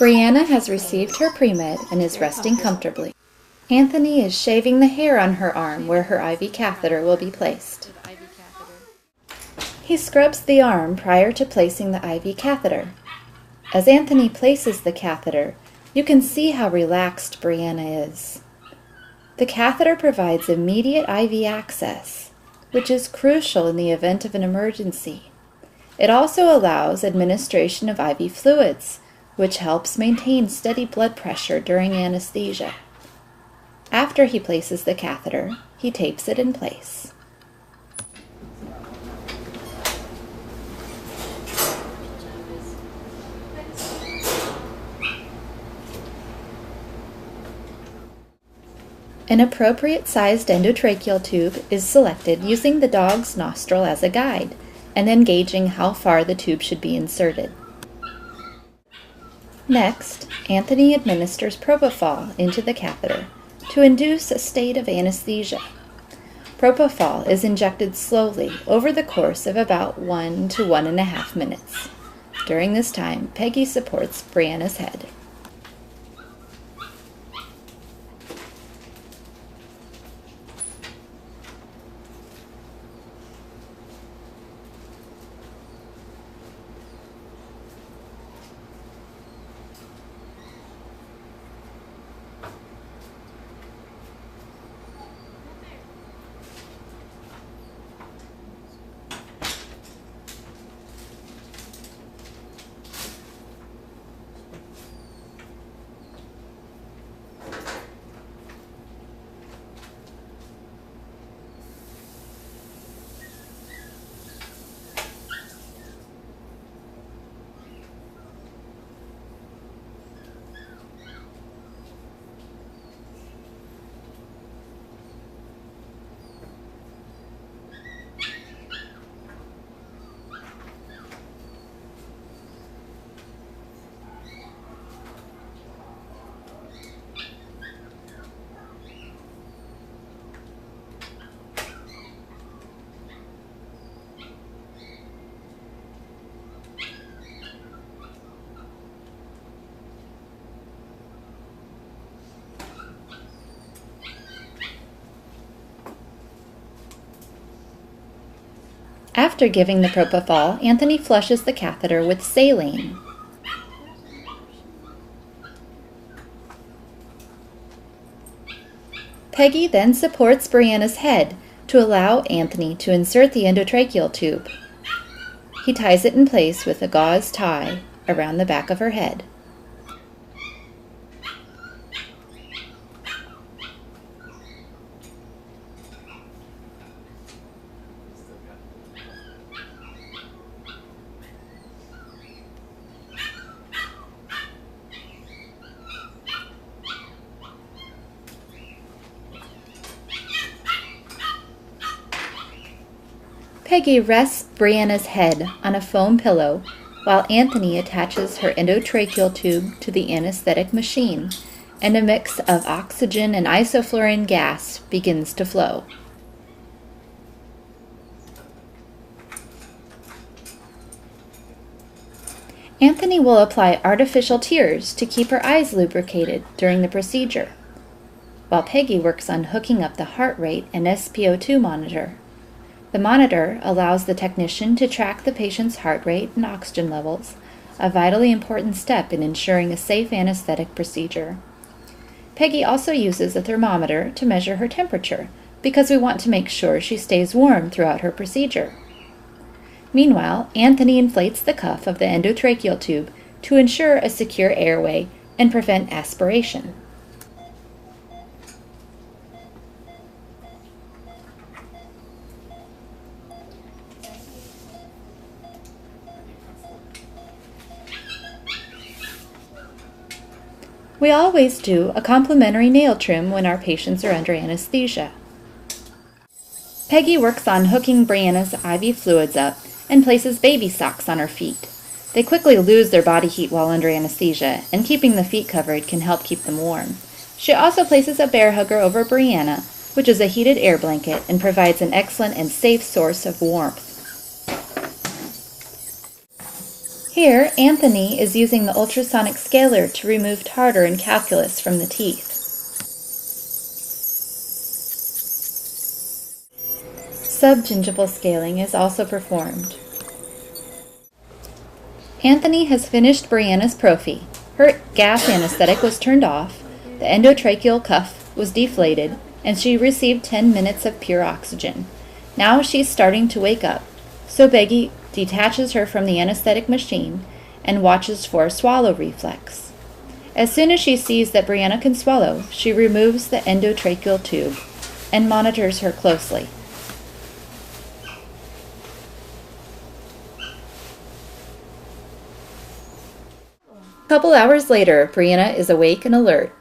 Brianna has received her pre-med and is resting comfortably. Anthony is shaving the hair on her arm where her IV catheter will be placed. He scrubs the arm prior to placing the IV catheter. As Anthony places the catheter, you can see how relaxed Brianna is. The catheter provides immediate IV access, which is crucial in the event of an emergency. It also allows administration of IV fluids, which helps maintain steady blood pressure during anesthesia. After he places the catheter, he tapes it in place. An appropriate sized endotracheal tube is selected using the dog's nostril as a guide, and then gauging how far the tube should be inserted. Next, Anthony administers propofol into the catheter to induce a state of anesthesia. Propofol is injected slowly over the course of about 1 to 1.5 minutes. During this time, Peggy supports Brianna's head. After giving the propofol, Anthony flushes the catheter with saline. Peggy then supports Brianna's head to allow Anthony to insert the endotracheal tube. He ties it in place with a gauze tie around the back of her head. Peggy rests Brianna's head on a foam pillow while Anthony attaches her endotracheal tube to the anesthetic machine, and a mix of oxygen and isoflurane gas begins to flow. Anthony will apply artificial tears to keep her eyes lubricated during the procedure, while Peggy works on hooking up the heart rate and SpO2 monitor. The monitor allows the technician to track the patient's heart rate and oxygen levels, a vitally important step in ensuring a safe anesthetic procedure. Peggy also uses a thermometer to measure her temperature because we want to make sure she stays warm throughout her procedure. Meanwhile, Anthony inflates the cuff of the endotracheal tube to ensure a secure airway and prevent aspiration. We always do a complimentary nail trim when our patients are under anesthesia. Peggy works on hooking Brianna's IV fluids up and places baby socks on her feet. They quickly lose their body heat while under anesthesia, and keeping the feet covered can help keep them warm. She also places a bear hugger over Brianna, which is a heated air blanket and provides an excellent and safe source of warmth. Here, Anthony is using the ultrasonic scaler to remove tartar and calculus from the teeth. Subgingival scaling is also performed. Anthony has finished Brianna's prophy. Her gas anesthetic was turned off, the endotracheal cuff was deflated, and she received 10 minutes of pure oxygen. Now she's starting to wake up, so Peggy detaches her from the anesthetic machine and watches for a swallow reflex. As soon as she sees that Brianna can swallow, she removes the endotracheal tube and monitors her closely. A couple hours later, Brianna is awake and alert.